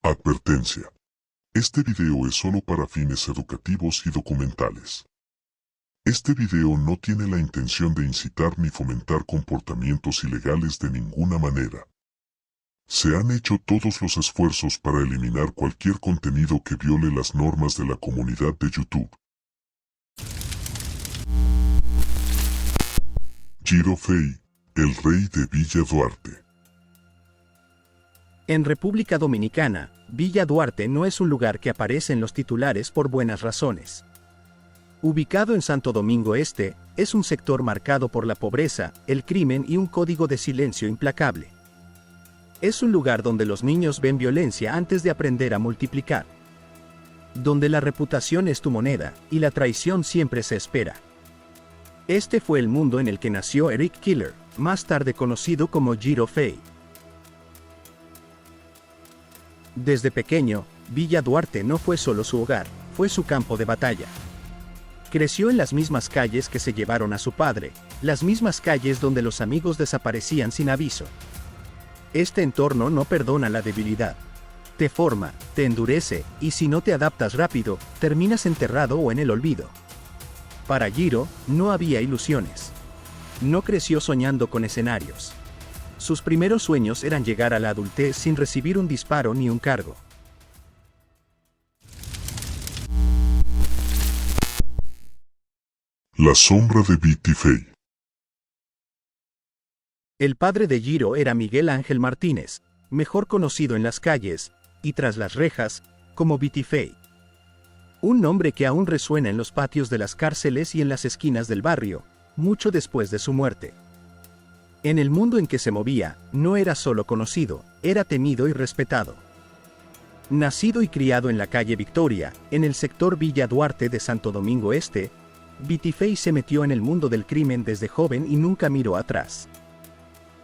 Advertencia. Este video es solo para fines educativos y documentales. Este video no tiene la intención de incitar ni fomentar comportamientos ilegales de ninguna manera. Se han hecho todos los esfuerzos para eliminar cualquier contenido que viole las normas de la comunidad de YouTube. Jiro Fey, el rey de Villa Duarte. En República Dominicana, Villa Duarte no es un lugar que aparece en los titulares por buenas razones. Ubicado en Santo Domingo Este, es un sector marcado por la pobreza, el crimen y un código de silencio implacable. Es un lugar donde los niños ven violencia antes de aprender a multiplicar. Donde la reputación es tu moneda, y la traición siempre se espera. Este fue el mundo en el que nació Eric Killer, más tarde conocido como Jiro Fey. Desde pequeño, Villa Duarte no fue solo su hogar, fue su campo de batalla. Creció en las mismas calles que se llevaron a su padre, las mismas calles donde los amigos desaparecían sin aviso. Este entorno no perdona la debilidad. Te forma, te endurece, y si no te adaptas rápido, terminas enterrado o en el olvido. Para Jiro, no había ilusiones. No creció soñando con escenarios. Sus primeros sueños eran llegar a la adultez sin recibir un disparo ni un cargo. La sombra de Viti Fey. El padre de Jiro era Miguel Ángel Martínez, mejor conocido en las calles, y tras las rejas, como Viti Fey. Un nombre que aún resuena en los patios de las cárceles y en las esquinas del barrio, mucho después de su muerte. En el mundo en que se movía, no era solo conocido, era temido y respetado. Nacido y criado en la calle Victoria, en el sector Villa Duarte de Santo Domingo Este, Viti Fey se metió en el mundo del crimen desde joven y nunca miró atrás.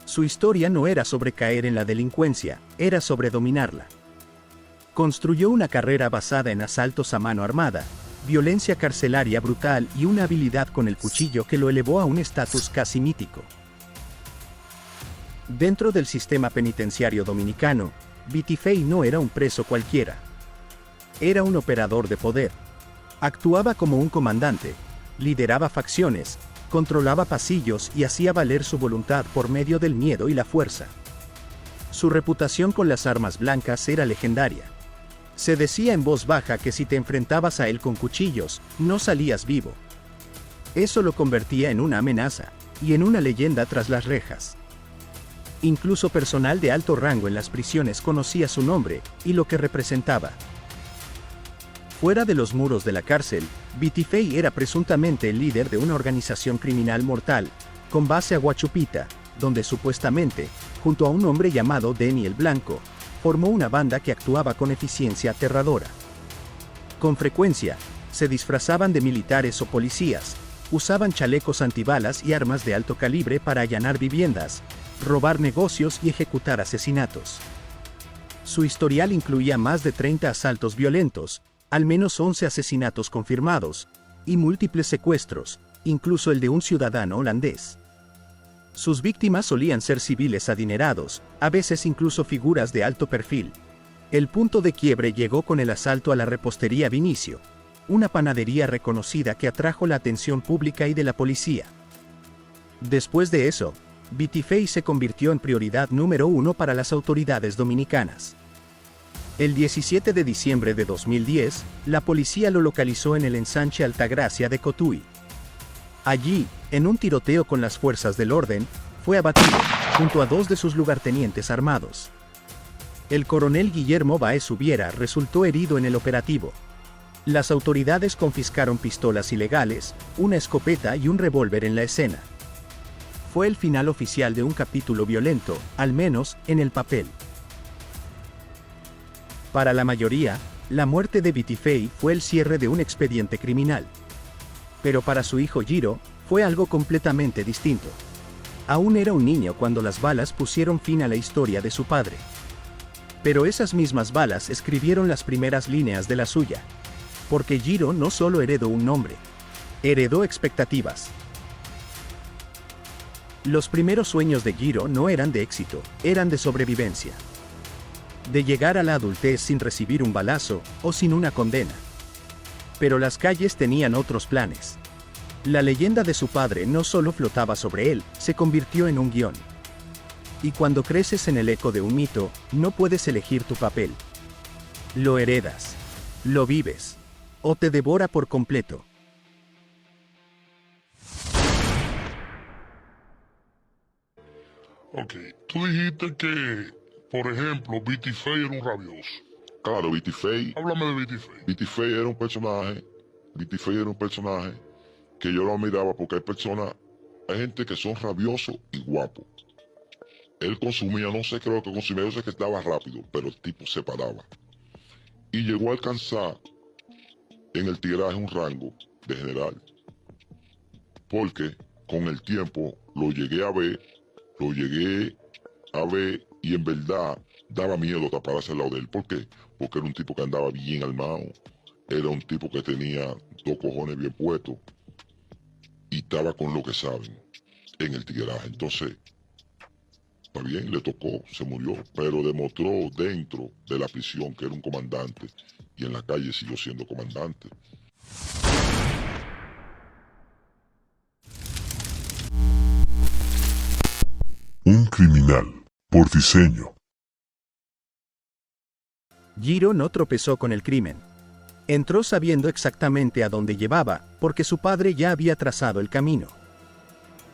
Su historia no era sobre caer en la delincuencia, era sobre dominarla. Construyó una carrera basada en asaltos a mano armada, violencia carcelaria brutal y una habilidad con el cuchillo que lo elevó a un estatus casi mítico. Dentro del sistema penitenciario dominicano, Viti Fey no era un preso cualquiera. Era un operador de poder. Actuaba como un comandante, lideraba facciones, controlaba pasillos y hacía valer su voluntad por medio del miedo y la fuerza. Su reputación con las armas blancas era legendaria. Se decía en voz baja que si te enfrentabas a él con cuchillos, no salías vivo. Eso lo convertía en una amenaza, y en una leyenda tras las rejas. Incluso personal de alto rango en las prisiones conocía su nombre y lo que representaba. Fuera de los muros de la cárcel, Viti Fey era presuntamente el líder de una organización criminal mortal, con base a Huachupita, donde supuestamente, junto a un hombre llamado Denny el Blanco, formó una banda que actuaba con eficiencia aterradora. Con frecuencia, se disfrazaban de militares o policías, usaban chalecos antibalas y armas de alto calibre para allanar viviendas, robar negocios y ejecutar asesinatos. Su historial incluía más de 30 asaltos violentos, al menos 11 asesinatos confirmados, y múltiples secuestros, incluso el de un ciudadano holandés. Sus víctimas solían ser civiles adinerados, a veces incluso figuras de alto perfil. El punto de quiebre llegó con el asalto a la repostería Vinicio, una panadería reconocida que atrajo la atención pública y de la policía. Después de eso, Viti Fey se convirtió en prioridad número 1 para las autoridades dominicanas. El 17 de diciembre de 2010, la policía lo localizó en el ensanche Altagracia de Cotuí. Allí, en un tiroteo con las fuerzas del orden, fue abatido, junto a 2 de sus lugartenientes armados. El coronel Guillermo Báez Hubiera resultó herido en el operativo. Las autoridades confiscaron pistolas ilegales, una escopeta y un revólver en la escena. Fue el final oficial de un capítulo violento, al menos en el papel. Para la mayoría, la muerte de Viti Fey fue el cierre de un expediente criminal. Pero para su hijo Jiro, fue algo completamente distinto. Aún era un niño cuando las balas pusieron fin a la historia de su padre. Pero esas mismas balas escribieron las primeras líneas de la suya. Porque Jiro no solo heredó un nombre, heredó expectativas. Los primeros sueños de Jiro no eran de éxito, eran de sobrevivencia. de llegar a la adultez sin recibir un balazo o sin una condena. Pero las calles tenían otros planes. La leyenda de su padre no solo flotaba sobre él, se convirtió en un guión. Y cuando creces en el eco de un mito, no puedes elegir tu papel. Lo heredas, lo vives, o te devora por completo. Ok, tú dijiste que, por ejemplo, Vitifei era un rabioso. Claro, Vitifei Háblame de Vitifei. Vitifei era un personaje. Vitifei era un personaje que yo lo admiraba porque hay gente que son rabiosos y guapos. Él consumía, no sé qué era lo que consumía, yo sé que estaba rápido, pero el tipo se paraba. Y llegó a alcanzar en el tiraje un rango de general. Porque con el tiempo lo llegué a ver y en verdad daba miedo taparse al lado de él. ¿Por qué? Porque era un tipo que andaba bien armado. Era un tipo que tenía dos cojones bien puestos y estaba con lo que saben en el tigueraje. Entonces, está bien, le tocó, se murió, pero demostró dentro de la prisión que era un comandante y en la calle siguió siendo comandante. Un criminal, por diseño. Jiro no tropezó con el crimen. Entró sabiendo exactamente a dónde llevaba, porque su padre ya había trazado el camino.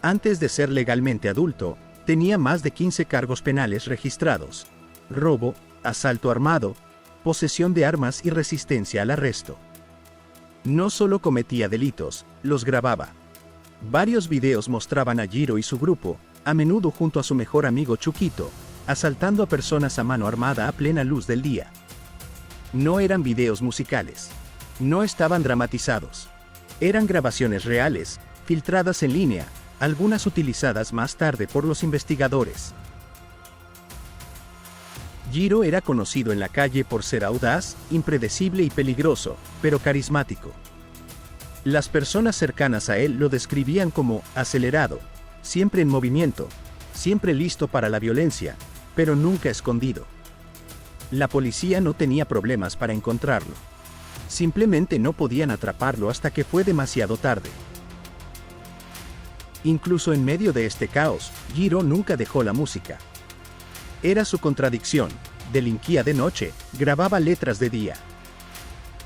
Antes de ser legalmente adulto, tenía más de 15 cargos penales registrados: robo, asalto armado, posesión de armas y resistencia al arresto. No solo cometía delitos, los grababa. Varios videos mostraban a Jiro y su grupo, a menudo junto a su mejor amigo Chukito, asaltando a personas a mano armada a plena luz del día. No eran videos musicales. No estaban dramatizados. Eran grabaciones reales, filtradas en línea, algunas utilizadas más tarde por los investigadores. Jiro era conocido en la calle por ser audaz, impredecible y peligroso, pero carismático. Las personas cercanas a él lo describían como acelerado, siempre en movimiento, siempre listo para la violencia, pero nunca escondido. La policía no tenía problemas para encontrarlo. Simplemente no podían atraparlo hasta que fue demasiado tarde. Incluso en medio de este caos, Jiro nunca dejó la música. Era su contradicción: delinquía de noche, grababa letras de día.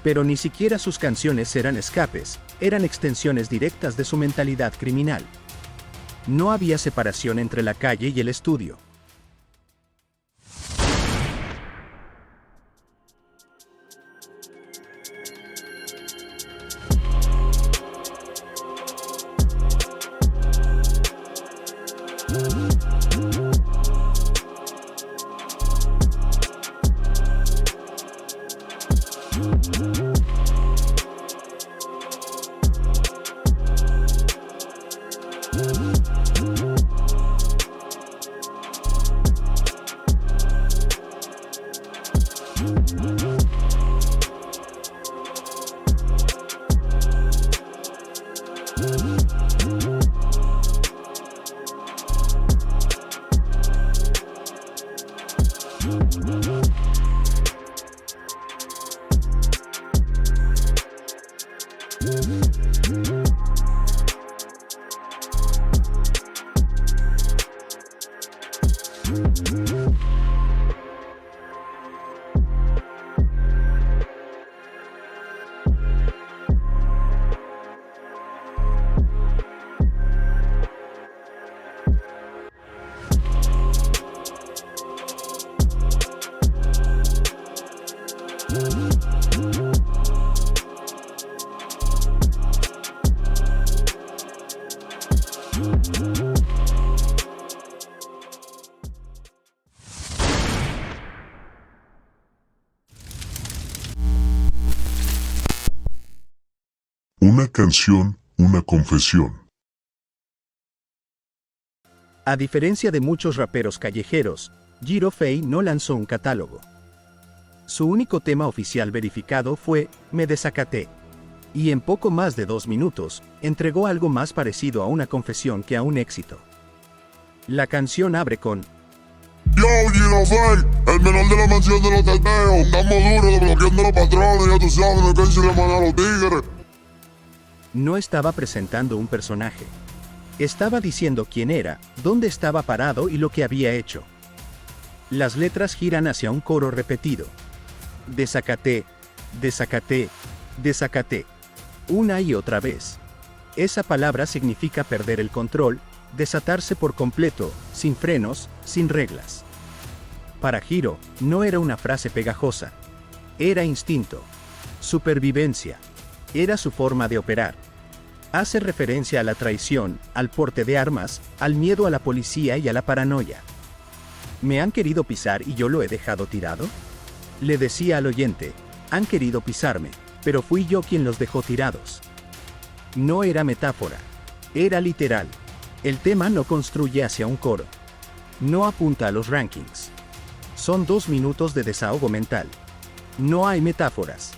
Pero ni siquiera sus canciones eran escapes, eran extensiones directas de su mentalidad criminal. No había separación entre la calle y el estudio. Una canción, una confesión. A diferencia de muchos raperos callejeros, Jiro Fei no lanzó un catálogo. Su único tema oficial verificado fue "Me desacaté", y en poco más de 2 minutos, entregó algo más parecido a una confesión que a un éxito. La canción abre con Yo, Jiro Fei, El menor de la mansión de los teteos. Estamos duros desbloqueando los patrones, ya tú sabes de qué se le manda a los tigres. No estaba presentando un personaje. Estaba diciendo quién era, dónde estaba parado y lo que había hecho. Las letras giran hacia un coro repetido. Desacaté, desacaté, desacaté. Una y otra vez. Esa palabra significa perder el control, desatarse por completo, sin frenos, sin reglas. Para Hiro, no era una frase pegajosa. Era instinto. Supervivencia. Era su forma de operar. Hace referencia a la traición, al porte de armas, al miedo a la policía y a la paranoia. ¿Me han querido pisar y yo lo he dejado tirado? Le decía al oyente, han querido pisarme, pero fui yo quien los dejó tirados. No era metáfora. Era literal. El tema no construye hacia un coro. No apunta a los rankings. Son 2 minutos de desahogo mental. No hay metáforas.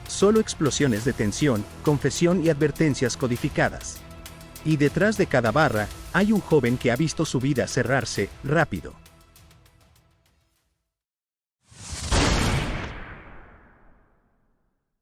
Solo explosiones de tensión, confesión y advertencias codificadas. Y detrás de cada barra, hay un joven que ha visto su vida cerrarse, rápido.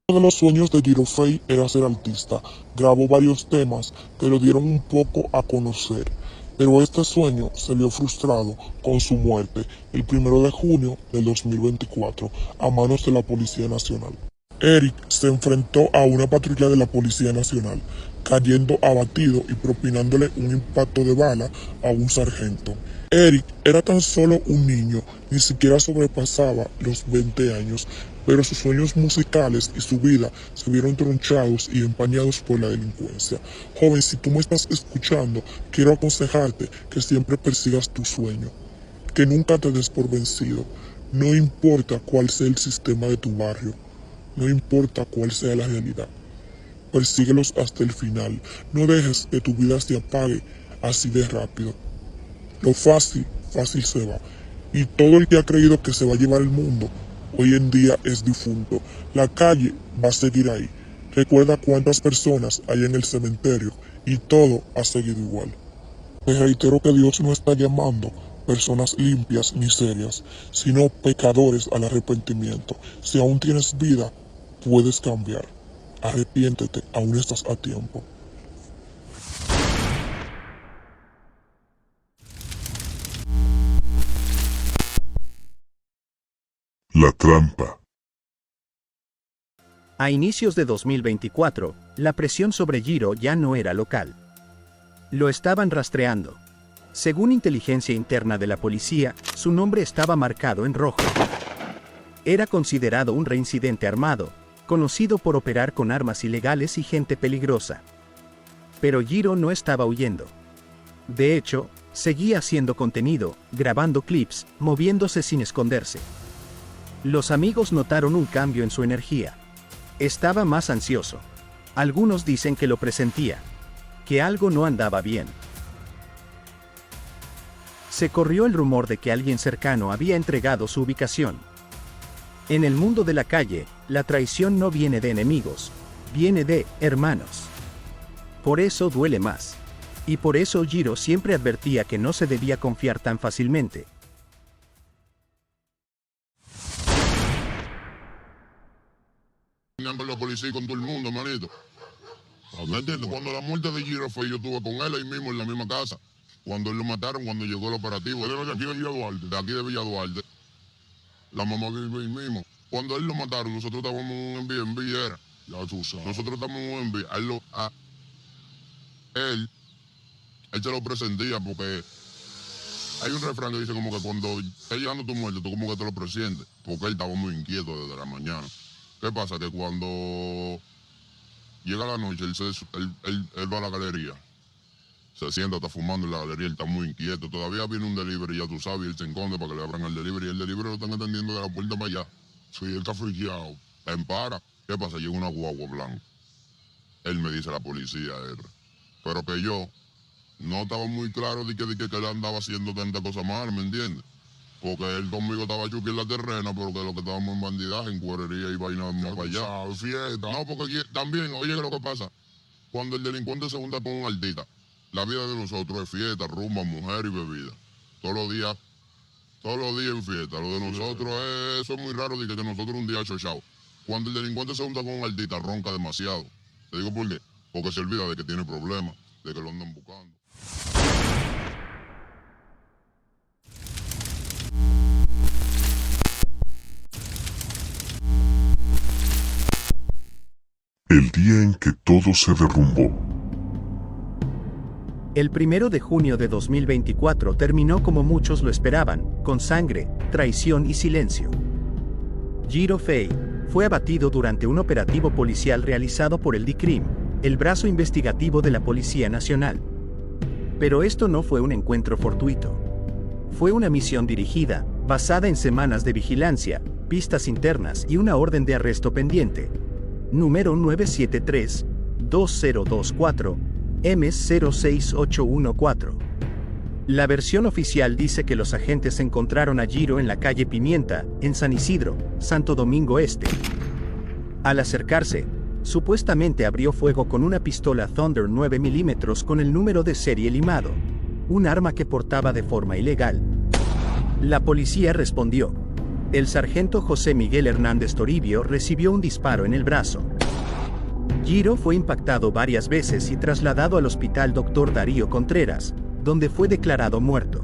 Uno de los sueños de Jiro Fay era ser artista. Grabó varios temas que lo dieron un poco a conocer. Pero este sueño se vio frustrado con su muerte el 1 de junio del 2024 a manos de la Policía Nacional. Eric se enfrentó a una patrulla de la Policía Nacional, cayendo abatido y propinándole un impacto de bala a un sargento. Eric era tan solo un niño, ni siquiera sobrepasaba los 20 años, pero sus sueños musicales y su vida se vieron tronchados y empañados por la delincuencia. Joven, si tú me estás escuchando, quiero aconsejarte que siempre persigas tu sueño, que nunca te des por vencido, no importa cuál sea el sistema de tu barrio. No importa cuál sea la realidad, persíguelos hasta el final. No dejes que tu vida se apague así de rápido. Lo fácil, fácil se va. Y todo el que ha creído que se va a llevar el mundo, hoy en día es difunto. La calle va a seguir ahí. Recuerda cuántas personas hay en el cementerio y todo ha seguido igual. Te reitero que Dios no está llamando personas limpias ni serias, sino pecadores al arrepentimiento. Si aún tienes vida, puedes cambiar. Arrepiéntete, aún estás a tiempo. La trampa. A inicios de 2024, la presión sobre Jiro ya no era local. Lo estaban rastreando. Según inteligencia interna de la policía, su nombre estaba marcado en rojo. Era considerado un reincidente armado, conocido por operar con armas ilegales y gente peligrosa. Pero Jiro no estaba huyendo. De hecho, seguía haciendo contenido, grabando clips, moviéndose sin esconderse. Los amigos notaron un cambio en su energía. Estaba más ansioso. Algunos dicen que lo presentía, que algo no andaba bien. Se corrió el rumor de que alguien cercano había entregado su ubicación. En el mundo de la calle, la traición no viene de enemigos, viene de hermanos. Por eso duele más. Y por eso Jiro siempre advertía que no se debía confiar tan fácilmente. Con la policía y con todo el mundo, manito. ¿Me entiendes? Cuando la muerte de Jiro fue, yo estuve con él ahí mismo en la misma casa. Cuando él lo mataron, cuando llegó el operativo. Él era de aquí de Villa Duarte. De aquí de Villa Duarte. La mamá vive ahí mismo. Cuando él lo mataron, nosotros estábamos en un Airbnb, era. Ya tú sabes. Nosotros estábamos en un Airbnb. Él se lo presentía porque hay un refrán que dice como que cuando está llegando tu muerte, tú como que te lo presientes. Porque él estaba muy inquieto desde la mañana. ¿Qué pasa? Que cuando llega la noche, él va a la galería. Se sienta, está fumando en la galería, él está muy inquieto. Todavía viene un delivery, ya tú sabes, y él se esconde para que le abran el delivery. Y el delivery lo están atendiendo de la puerta para allá. Sí, él está friqueado. Él para. ¿Qué pasa? Llega una guagua blanca. Él me dice a la policía, pero que yo no estaba muy claro de que él andaba haciendo tanta cosa mal, ¿me entiendes? Porque él conmigo estaba chuki en la terrena, pero que lo que estábamos en bandidaje, en cuerería y vaina más para allá. Fiesta. No, porque también, oye, ¿qué es lo que pasa? Cuando el delincuente se junta con un artista, la vida de nosotros es fiesta, rumba, mujer y bebida. Todos los días Todos los días en fiesta. Lo de nosotros eso es muy raro de que nosotros un día chochao. Cuando el delincuente se junta con un artista, ronca demasiado. Te digo por qué. Porque se olvida de que tiene problemas, de que lo andan buscando. El día en que todo se derrumbó. El 1 de junio de 2024 terminó como muchos lo esperaban, con sangre, traición y silencio. Jiro Fay fue abatido durante un operativo policial realizado por el DICRIM, el brazo investigativo de la Policía Nacional. Pero esto no fue un encuentro fortuito. Fue una misión dirigida, basada en semanas de vigilancia, pistas internas y una orden de arresto pendiente. Número 973-2024, M06814. La versión oficial dice que los agentes encontraron a Jiro en la calle Pimienta, en San Isidro, Santo Domingo Este. Al acercarse, supuestamente abrió fuego con una pistola Thunder 9 mm con el número de serie limado, un arma que portaba de forma ilegal. La policía respondió. El sargento José Miguel Hernández Toribio recibió un disparo en el brazo. Jiro fue impactado varias veces y trasladado al hospital Dr. Darío Contreras, donde fue declarado muerto.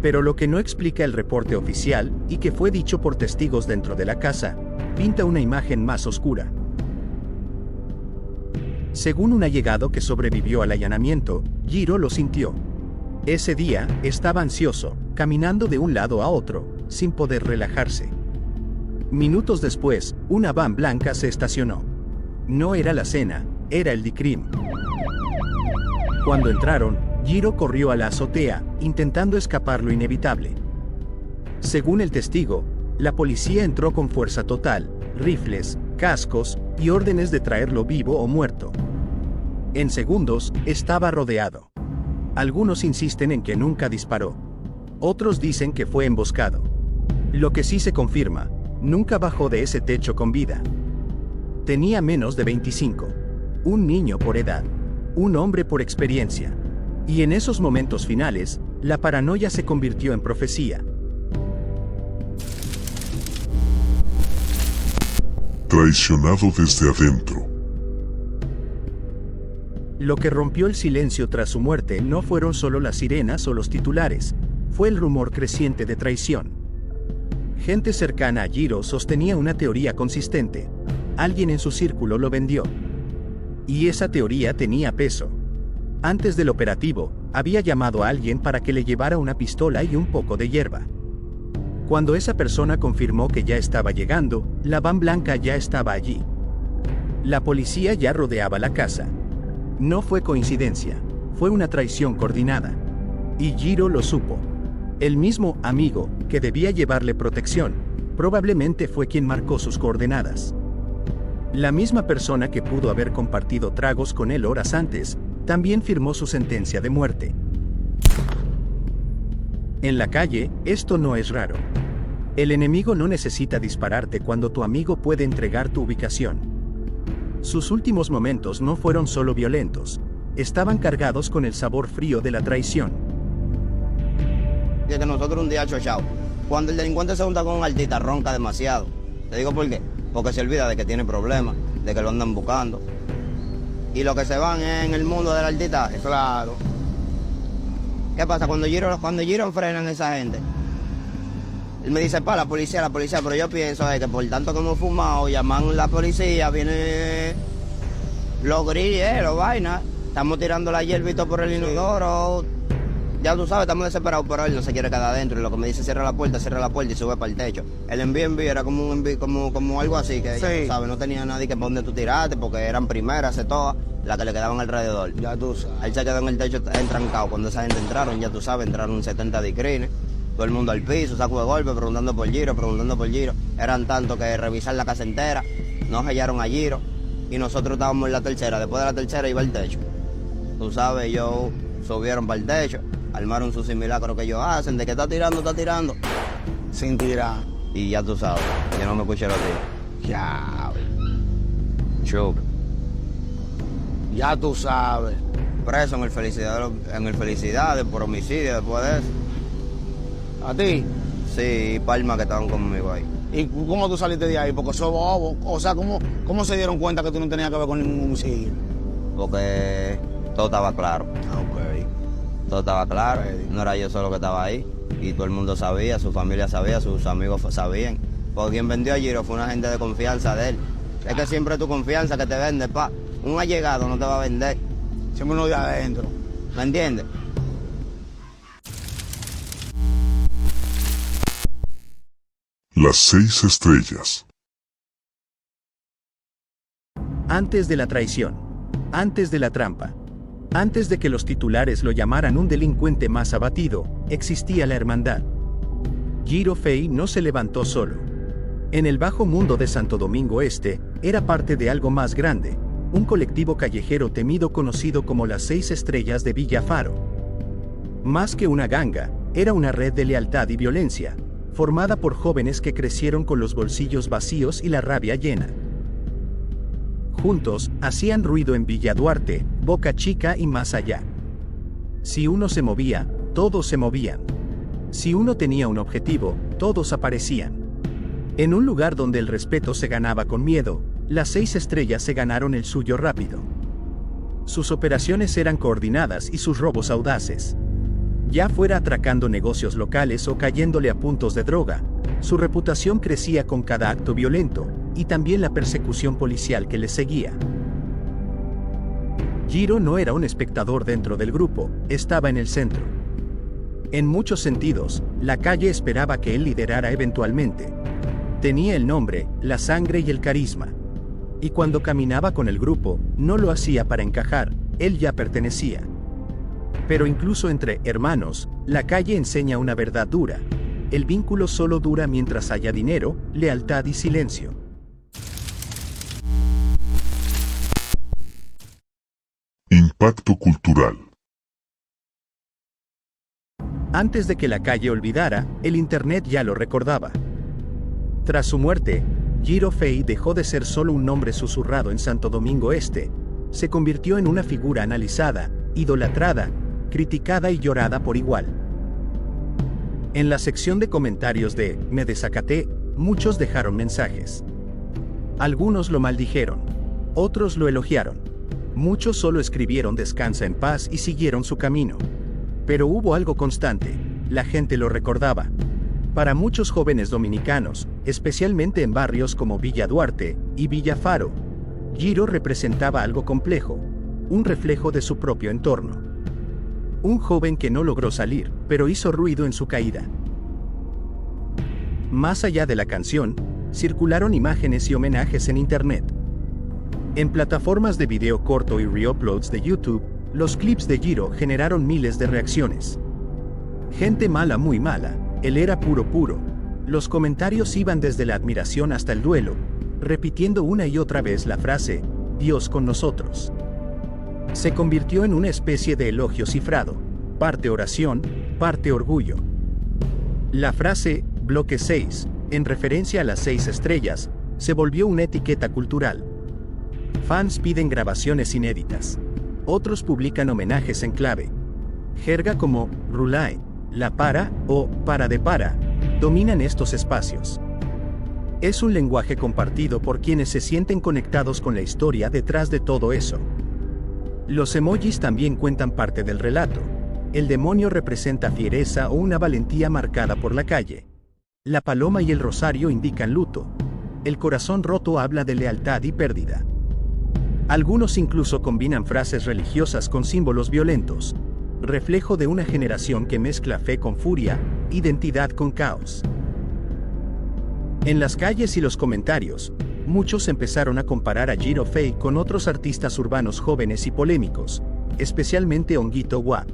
Pero lo que no explica el reporte oficial, y que fue dicho por testigos dentro de la casa, pinta una imagen más oscura. Según un allegado que sobrevivió al allanamiento, Jiro lo sintió. Ese día, estaba ansioso, caminando de un lado a otro, sin poder relajarse. Minutos después, una van blanca se estacionó. No era la cena, era el DICRIM. Cuando entraron, Jiro corrió a la azotea, intentando escapar lo inevitable. Según el testigo, la policía entró con fuerza total, rifles, cascos y órdenes de traerlo vivo o muerto. En segundos, estaba rodeado. Algunos insisten en que nunca disparó. Otros dicen que fue emboscado. Lo que sí se confirma, nunca bajó de ese techo con vida. Tenía menos de 25. Un niño por edad. Un hombre por experiencia. Y en esos momentos finales, la paranoia se convirtió en profecía. Traicionado desde adentro. Lo que rompió el silencio tras su muerte no fueron solo las sirenas o los titulares, fue el rumor creciente de traición. Gente cercana a Jiro sostenía una teoría consistente. Alguien en su círculo lo vendió. Y esa teoría tenía peso. Antes del operativo, había llamado a alguien para que le llevara una pistola y un poco de hierba. Cuando esa persona confirmó que ya estaba llegando, la van blanca ya estaba allí. La policía ya rodeaba la casa. No fue coincidencia, fue una traición coordinada. Y Jiro lo supo. El mismo amigo, que debía llevarle protección, probablemente fue quien marcó sus coordenadas. La misma persona que pudo haber compartido tragos con él horas antes, también firmó su sentencia de muerte. En la calle, esto no es raro. El enemigo no necesita dispararte cuando tu amigo puede entregar tu ubicación. Sus últimos momentos no fueron solo violentos, estaban cargados con el sabor frío de la traición. Que nosotros un día chochao. Cuando el delincuente se junta con un artista, ronca demasiado. Te digo por qué. Porque se olvida de que tiene problemas, de que lo andan buscando. Y lo que se van en el mundo del artista, es claro. ¿Qué pasa? Cuando Jiro frenan a esa gente, él me dice, la policía, pero yo pienso que por tanto que hemos fumado, llaman a la policía, viene los grilles, los vainas, estamos tirando la hierbita por el inodoro. Ya tú sabes, estamos desesperados, pero él no se quiere quedar adentro. Y lo que me dice, cierra la puerta y sube para el techo. El envío era como un envío, como algo así, que sí. Ya tú sabes, no tenía nadie que para donde tú tiraste, porque eran primeras, todas, las que le quedaban alrededor. Ya tú sabes. Él se quedó en el techo entrancado. Cuando esa gente entraron, ya tú sabes, entraron 70 dicrines. Todo el mundo al piso, saco de golpe, preguntando por Jiro. Eran tantos que revisar la casa entera, no hallaron a Jiro. Y nosotros estábamos en la tercera. Después de la tercera iba al techo. Tú sabes, ellos subieron para el techo. Armaron su simulacro que ellos hacen, de que está tirando. Sin tirar. Y ya tú sabes, yo no me escuché los tiros. Ya. Chup. Ya tú sabes. Preso en el Felicidades por homicidio después de eso. ¿A ti? Sí, Palma que estaban conmigo ahí. ¿Y cómo tú saliste de ahí? Porque sos bobo. O sea, ¿cómo se dieron cuenta que tú no tenías que ver con ningún homicidio? Porque todo estaba claro. Ok. Todo estaba claro. Ok. No era yo solo que estaba ahí. Y todo el mundo sabía, su familia sabía, sus amigos sabían. Porque quien vendió a Giro fue una gente de confianza de él. Es que siempre tu confianza que te vende, pa. Un allegado no te va a vender. Siempre uno de adentro. ¿Me entiendes? Las 6 estrellas. Antes de la traición, antes de la trampa, antes de que los titulares lo llamaran un delincuente más abatido, existía la hermandad. Giro Fey no se levantó solo. En el bajo mundo de Santo Domingo Este, era parte de algo más grande, un colectivo callejero temido conocido como las 6 estrellas de Villa Faro. Más que una ganga, era una red de lealtad y violencia, formada por jóvenes que crecieron con los bolsillos vacíos y la rabia llena. Juntos, hacían ruido en Villa Duarte, Boca Chica y más allá. Si uno se movía, todos se movían. Si uno tenía un objetivo, todos aparecían. En un lugar donde el respeto se ganaba con miedo, las 6 estrellas se ganaron el suyo rápido. Sus operaciones eran coordinadas y sus robos audaces. Ya fuera atracando negocios locales o cayéndole a puntos de droga, su reputación crecía con cada acto violento, y también la persecución policial que le seguía. Giro no era un espectador dentro del grupo, estaba en el centro. En muchos sentidos, la calle esperaba que él liderara eventualmente. Tenía el nombre, la sangre y el carisma. Y cuando caminaba con el grupo, no lo hacía para encajar, él ya pertenecía. Pero incluso entre hermanos, la calle enseña una verdad dura. El vínculo solo dura mientras haya dinero, lealtad y silencio. Impacto cultural. Antes de que la calle olvidara, el internet ya lo recordaba. Tras su muerte, Giro Fey dejó de ser solo un nombre susurrado en Santo Domingo Este, se convirtió en una figura analizada, idolatrada, criticada y llorada por igual. En la sección de comentarios de Me Desacaté, muchos dejaron mensajes. Algunos lo maldijeron, otros lo elogiaron. Muchos solo escribieron descansa en paz y siguieron su camino. Pero hubo algo constante, la gente lo recordaba. Para muchos jóvenes dominicanos, especialmente en barrios como Villa Duarte y Villa Faro, Giro representaba algo complejo, un reflejo de su propio entorno. Un joven que no logró salir, pero hizo ruido en su caída. Más allá de la canción, circularon imágenes y homenajes en internet. En plataformas de video corto y reuploads de YouTube, los clips de Giro generaron miles de reacciones. Gente mala, muy mala, él era puro puro. Los comentarios iban desde la admiración hasta el duelo, repitiendo una y otra vez la frase, Dios con nosotros. Se convirtió en una especie de elogio cifrado, parte oración, parte orgullo. La frase, bloque 6, en referencia a las 6 estrellas, se volvió una etiqueta cultural. Fans piden grabaciones inéditas. Otros publican homenajes en clave. Jerga como Rulae, La Para o Para de Para, dominan estos espacios. Es un lenguaje compartido por quienes se sienten conectados con la historia detrás de todo eso. Los emojis también cuentan parte del relato. El demonio representa fiereza o una valentía marcada por la calle. La paloma y el rosario indican luto. El corazón roto habla de lealtad y pérdida. Algunos incluso combinan frases religiosas con símbolos violentos, reflejo de una generación que mezcla fe con furia, identidad con caos. En las calles y los comentarios, muchos empezaron a comparar a Giro Fey con otros artistas urbanos jóvenes y polémicos, especialmente Honguito Guap.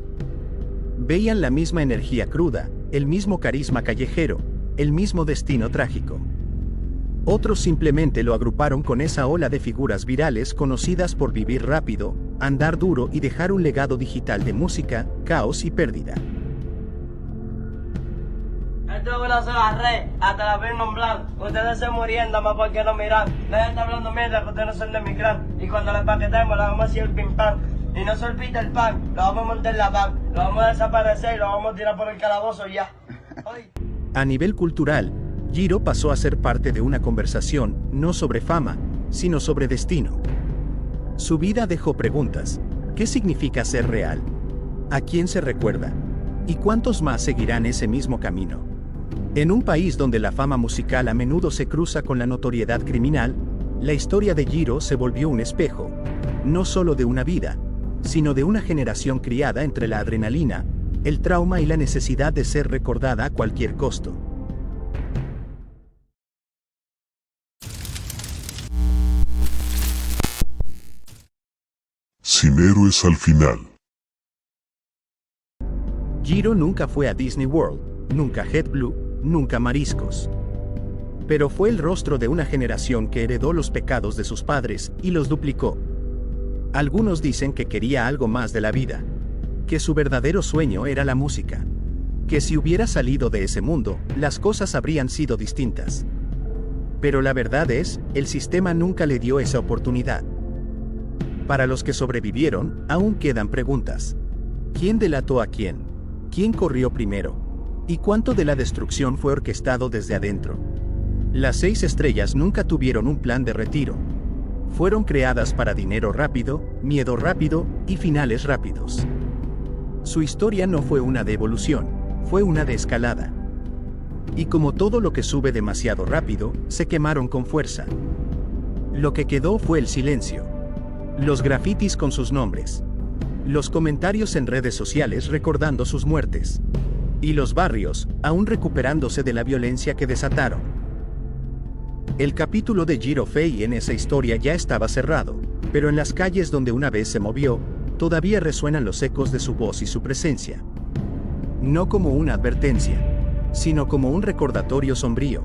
Veían la misma energía cruda, el mismo carisma callejero, el mismo destino trágico. Otros simplemente lo agruparon con esa ola de figuras virales conocidas por vivir rápido, andar duro y dejar un legado digital de música, caos y pérdida. Esto es se la red, hasta la firma en blanco. Ustedes se muriendo más porque no miran. Dejen de hablando mierda que ustedes no son de mi clan. Y cuando le paquetemos, le vamos a hacer el pim pam. Y no se olvide el pan, lo vamos a montar en la van. Lo vamos a desaparecer y lo vamos a tirar por el calabozo ya. A nivel cultural, Jiro pasó a ser parte de una conversación, no sobre fama, sino sobre destino. Su vida dejó preguntas. ¿Qué significa ser real? ¿A quién se recuerda? ¿Y cuántos más seguirán ese mismo camino? En un país donde la fama musical a menudo se cruza con la notoriedad criminal, la historia de Jiro se volvió un espejo, no solo de una vida, sino de una generación criada entre la adrenalina, el trauma y la necesidad de ser recordada a cualquier costo. Sin héroes al final. Jiro nunca fue a Disney World, nunca JetBlue, nunca mariscos. Pero fue el rostro de una generación que heredó los pecados de sus padres y los duplicó. Algunos dicen que quería algo más de la vida, que su verdadero sueño era la música, que si hubiera salido de ese mundo, las cosas habrían sido distintas. Pero la verdad es, el sistema nunca le dio esa oportunidad. Para los que sobrevivieron, aún quedan preguntas. ¿Quién delató a quién? ¿Quién corrió primero? ¿Y cuánto de la destrucción fue orquestado desde adentro? Las 6 estrellas nunca tuvieron un plan de retiro. Fueron creadas para dinero rápido, miedo rápido y finales rápidos. Su historia no fue una de evolución, fue una de escalada. Y como todo lo que sube demasiado rápido, se quemaron con fuerza. Lo que quedó fue el silencio. Los grafitis con sus nombres. Los comentarios en redes sociales recordando sus muertes. Y los barrios, aún recuperándose de la violencia que desataron. El capítulo de Jiro Fey en esa historia ya estaba cerrado, pero en las calles donde una vez se movió, todavía resuenan los ecos de su voz y su presencia. No como una advertencia, sino como un recordatorio sombrío.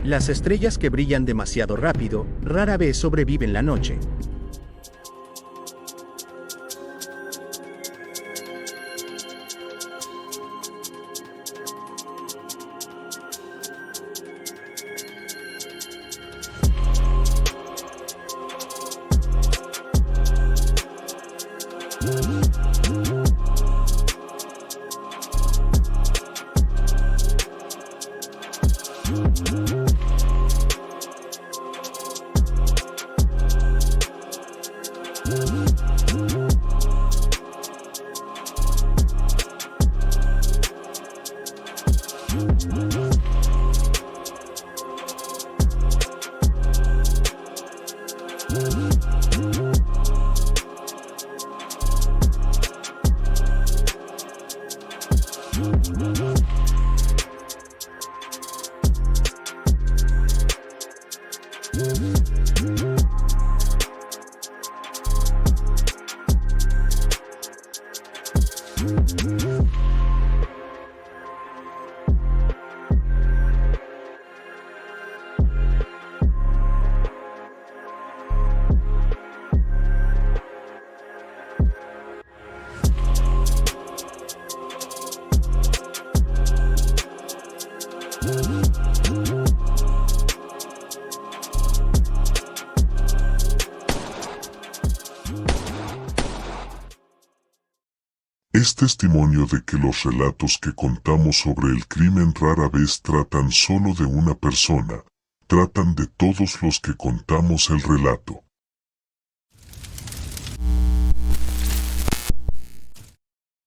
Las estrellas que brillan demasiado rápido, rara vez sobreviven la noche. Es testimonio de que los relatos que contamos sobre el crimen rara vez tratan solo de una persona, tratan de todos los que contamos el relato.